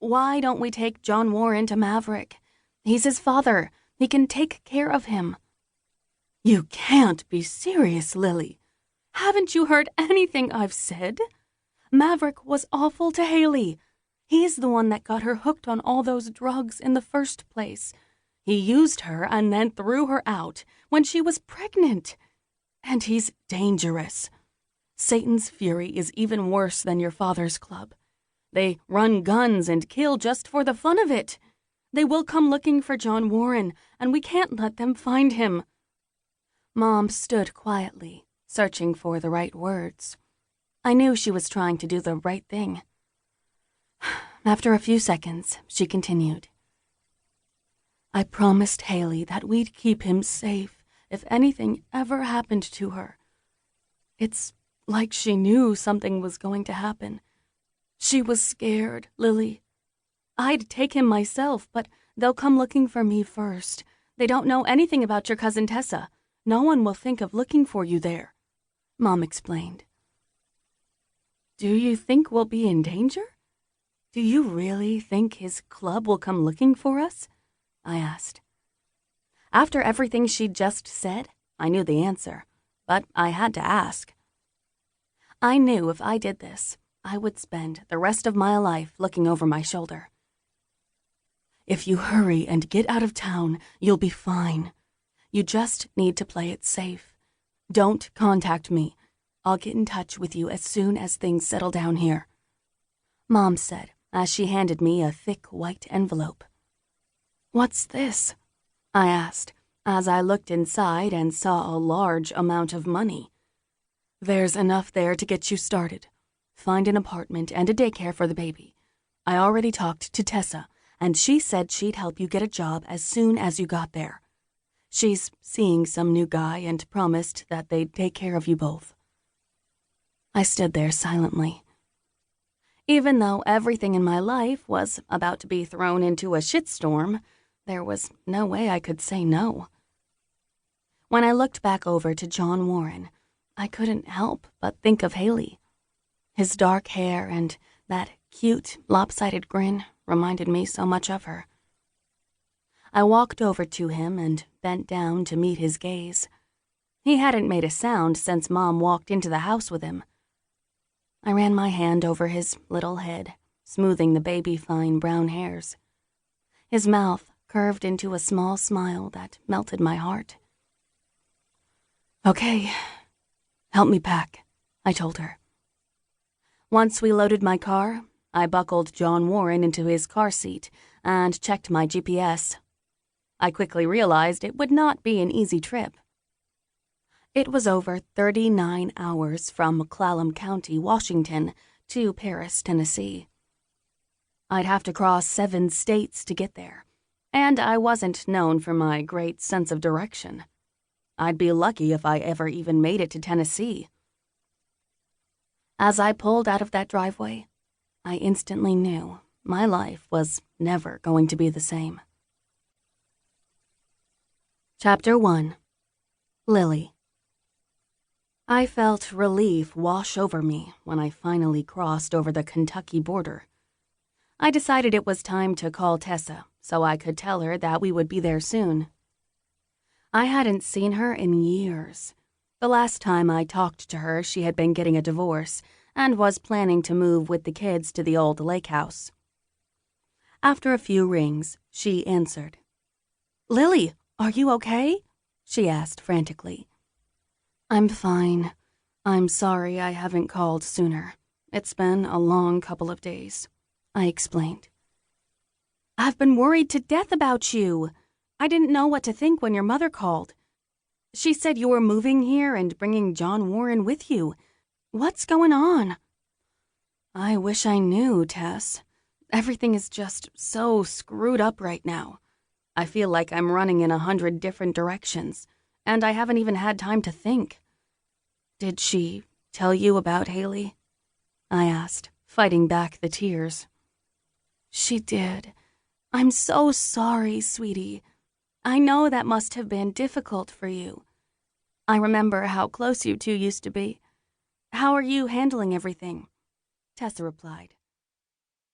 Why don't we take John Warren to Maverick? He's his father. He can take care of him." "You can't be serious, Lily. Haven't you heard anything I've said? Maverick was awful to Haley. He's the one that got her hooked on all those drugs in the first place. He used her and then threw her out when she was pregnant. And he's dangerous. Satan's fury is even worse than your father's club. They run guns and kill just for the fun of it. They will come looking for John Warren, and we can't let them find him." Mom stood quietly, searching for the right words. I knew she was trying to do the right thing. After a few seconds, she continued. "I promised Haley that we'd keep him safe if anything ever happened to her. It's like she knew something was going to happen. She was scared, Lily. I'd take him myself, but they'll come looking for me first. They don't know anything about your cousin Tessa. No one will think of looking for you there," Mom explained. "Do you think we'll be in danger? Do you really think his club will come looking for us?" I asked. After everything she'd just said, I knew the answer, but I had to ask. I knew if I did this, I would spend the rest of my life looking over my shoulder. "If you hurry and get out of town, you'll be fine. You just need to play it safe. Don't contact me. I'll get in touch with you as soon as things settle down here," Mom said as she handed me a thick white envelope. "What's this?" I asked as I looked inside and saw a large amount of money. "There's enough there to get you started. Find an apartment and a daycare for the baby. I already talked to Tessa, and she said she'd help you get a job as soon as you got there. She's seeing some new guy and promised that they'd take care of you both." I stood there silently. Even though everything in my life was about to be thrown into a shitstorm, there was no way I could say no. When I looked back over to John Warren, I couldn't help but think of Haley. His dark hair and that cute, lopsided grin reminded me so much of her. I walked over to him and bent down to meet his gaze. He hadn't made a sound since Mom walked into the house with him. I ran my hand over his little head, smoothing the baby-fine brown hairs. His mouth curved into a small smile that melted my heart. "Okay, help me pack," I told her. Once we loaded my car, I buckled John Warren into his car seat and checked my GPS. I quickly realized it would not be an easy trip. It was over 39 hours from McClellan County, Washington, to Paris, Tennessee. I'd have to cross 7 states to get there, and I wasn't known for my great sense of direction. I'd be lucky if I ever even made it to Tennessee. As I pulled out of that driveway, I instantly knew my life was never going to be the same. Chapter 1. Lily. I felt relief wash over me when I finally crossed over the Kentucky border. I decided it was time to call Tessa so I could tell her that we would be there soon. I hadn't seen her in years. The last time I talked to her, she had been getting a divorce and was planning to move with the kids to the old lake house. After a few rings, she answered. "Lily, are you okay?" she asked frantically. "I'm fine. I'm sorry I haven't called sooner. It's been a long couple of days," I explained. "I've been worried to death about you. I didn't know what to think when your mother called. She said you were moving here and bringing John Warren with you. What's going on?" "I wish I knew, Tess. Everything is just so screwed up right now. I feel like I'm running in 100 different directions, and I haven't even had time to think." "Did she tell you about Haley?" I asked, fighting back the tears. "She did. I'm so sorry, sweetie. I know that must have been difficult for you. I remember how close you two used to be. How are you handling everything?" Tessa replied.